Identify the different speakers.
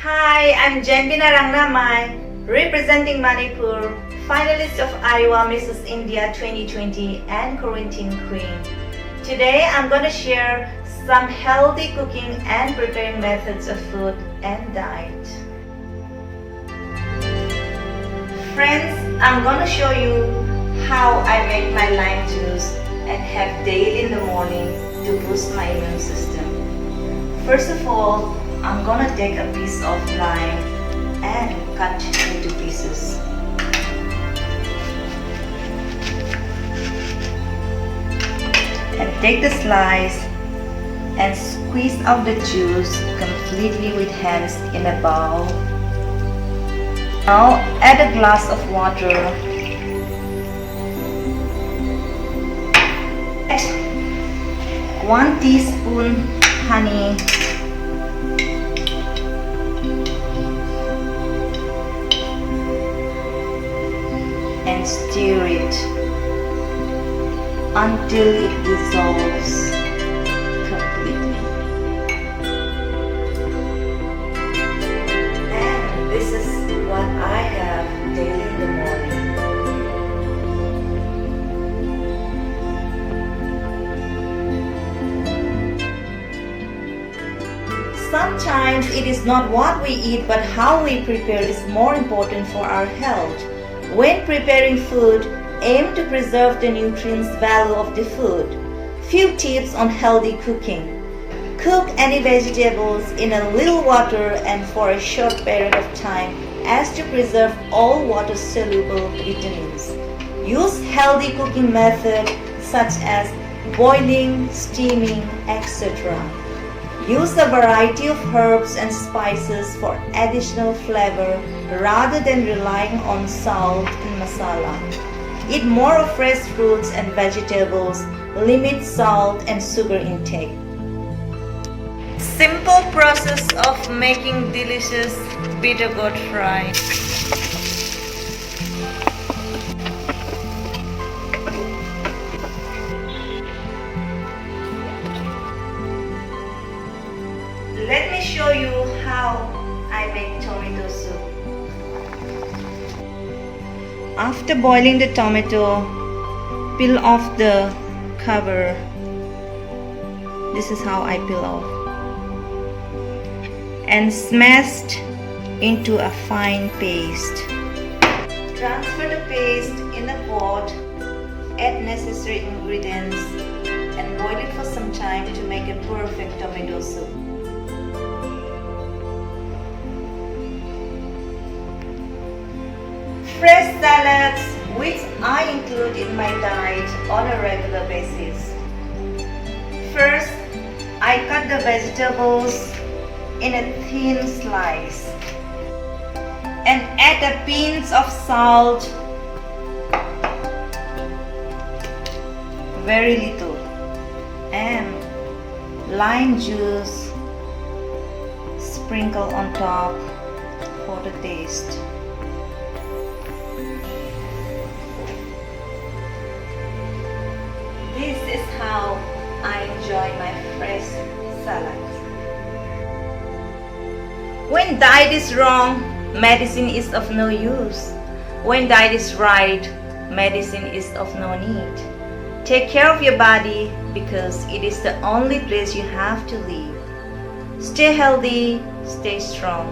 Speaker 1: Hi, I'm JENBINA RANGNAMEI, representing Manipur, finalist of IAWA Mrs. India 2020 and Quarantine Queen. Today I'm going to share some healthy cooking and preparing methods of food and diet. Friends, I'm going to show you how I make my lime juice and have daily in the morning to boost my immune system. First of all, I'm gonna take a piece of lime and cut into pieces. And take the slice and squeeze out the juice completely with hands in a bowl. Now add a glass of water. Add 1 teaspoon honey. And stir it until it dissolves completely. And this is what I have daily in the morning. Sometimes it is not what we eat but how we prepare is more important for our health. When preparing food, aim to preserve the nutrients value of the food. Few tips on healthy cooking. Cook any vegetables in a little water and for a short period of time as to preserve all water-soluble vitamins. Use healthy cooking methods such as boiling, steaming, etc. Use a variety of herbs and spices for additional flavor rather than relying on salt and masala. Eat more of fresh fruits and vegetables. Limit salt and sugar intake. Simple process of making delicious bitter gourd fry. Let me show you how I make tomato soup. After boiling the tomato, peel off the cover. This is how I peel off. And smashed into a fine paste. Transfer the paste in a pot, add necessary ingredients, and boil it for some time to make a perfect tomato soup. Fresh salads, which I include in my diet on a regular basis. First, I cut the vegetables in a thin slice and add a pinch of salt, very little, and lime juice, sprinkle on top for the taste. This is how I enjoy my fresh salads. When diet is wrong, medicine is of no use. When diet is right, medicine is of no need. Take care of your body because it is the only place you have to live. Stay healthy, stay strong.